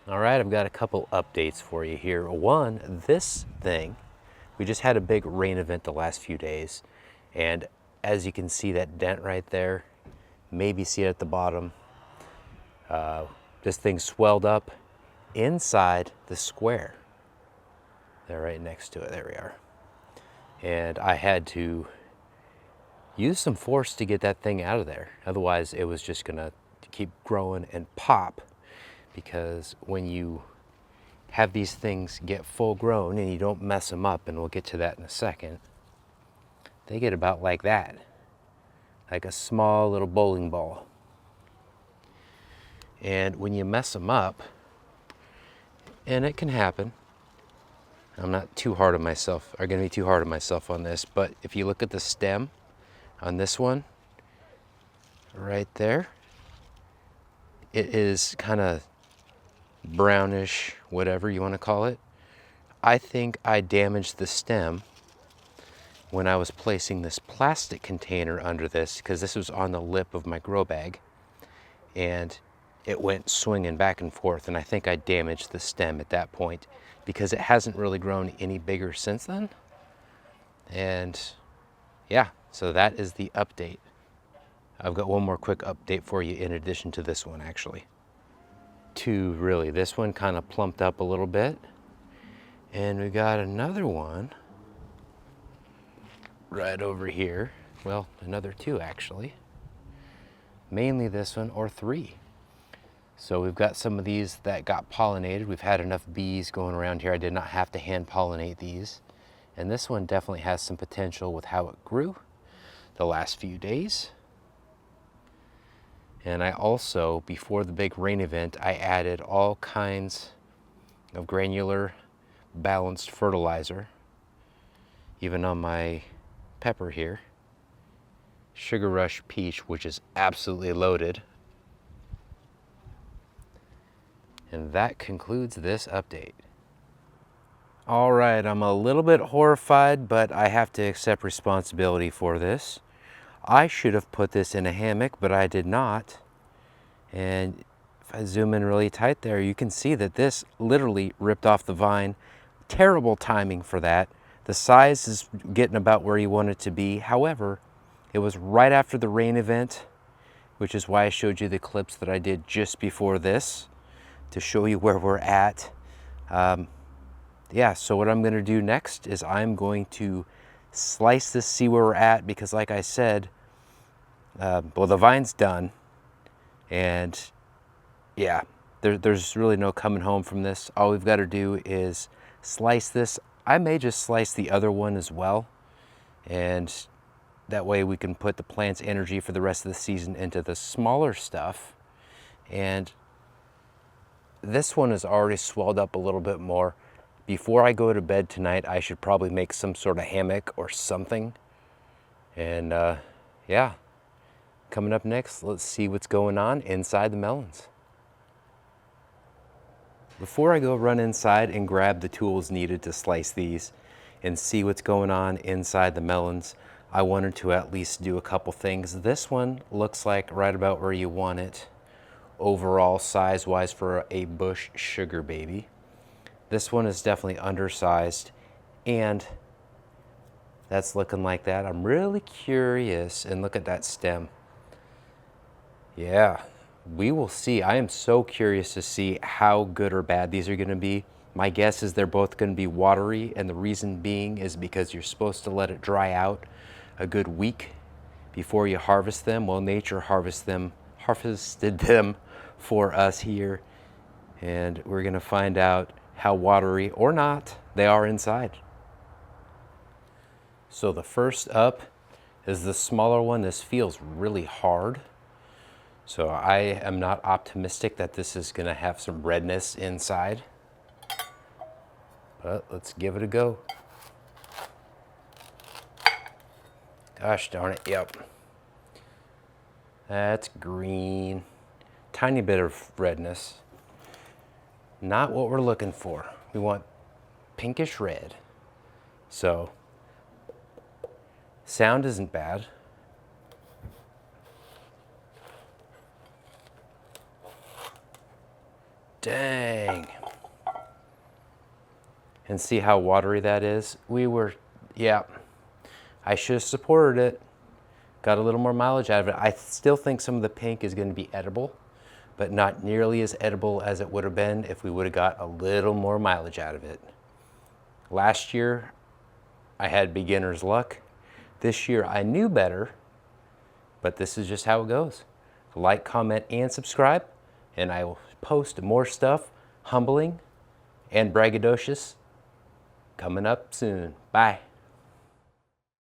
All right, I've got a couple updates for you here. One, this thing, we just had a big rain event the last few days, and as you can see that dent right there, maybe see it at the bottom, this thing swelled up inside the square. They're right next to it, there we are. And I had to use some force to get that thing out of there. Otherwise it was just gonna keep growing and pop, because when you have these things get full grown and you don't mess them up, and we'll get to that in a second, they get about like that, like a small little bowling ball. And when you mess them up, and it can happen, I'm not too hard on myself, or gonna be too hard on myself on this, but if you look at the stem on this one, right there, it is kind of brownish, whatever you want to call it. I think I damaged the stem when I was placing this plastic container under this, because this was on the lip of my grow bag, and it went swinging back and forth, and I think I damaged the stem at that point, because it hasn't really grown any bigger since then. And yeah, so that is the update. I've got one more quick update for you in addition to this one, actually. Two, really. This one kind of plumped up a little bit, and we got another one right over here. Well, another two actually. Mainly this one, or three. So we've got some of these that got pollinated. We've had enough bees going around here. I did not have to hand pollinate these. And this one definitely has some potential with how it grew the last few days. And I also, before the big rain event, I added all kinds of granular balanced fertilizer, even on my pepper here. Sugar Rush Peach, which is absolutely loaded. And that concludes this update. All right, I'm a little bit horrified, but I have to accept responsibility for this. I should have put this in a hammock, but I did not. And if I zoom in really tight there, you can see that this literally ripped off the vine. Terrible timing for that. The size is getting about where you want it to be. However, it was right after the rain event, which is why I showed you the clips that I did just before this, to show you where we're at. Yeah, so what I'm gonna do next is I'm going to slice this, see where we're at, because like I said, well, the vine's done, and yeah, there's really no coming home from this. All we've got to do is slice this. I may just slice the other one as well, and that way we can put the plant's energy for the rest of the season into the smaller stuff. And this one is already swelled up a little bit more. Before I go to bed tonight, I should probably make some sort of hammock or something. And yeah, coming up next, let's see what's going on inside the melons. Before I go run inside and grab the tools needed to slice these and see what's going on inside the melons, I wanted to at least do a couple things. This one looks like right about where you want it overall size-wise for a bush sugar baby. This one is definitely undersized, and that's looking like that. I'm really curious, and look at that stem. Yeah, we will see. I am so curious to see how good or bad these are gonna be. My guess is they're both gonna be watery, and the reason being is because you're supposed to let it dry out a good week before you harvest them. Well, nature harvested them for us here, and we're gonna find out how watery or not they are inside. So the first up is the smaller one. This feels really hard. So I am not optimistic that this is gonna have some redness inside, but let's give it a go. Gosh darn it, yep. That's green. Tiny bit of redness. Not what we're looking for. We want pinkish red. So, sound isn't bad. Dang. And see how watery that is? Yeah, I should have supported it. Got a little more mileage out of it. I still think some of the pink is going to be edible, but not nearly as edible as it would have been if we would have got a little more mileage out of it. Last year, I had beginner's luck. This year, I knew better, but this is just how it goes. Like, comment, and subscribe, and I will post more stuff, humbling and braggadocious, coming up soon. Bye.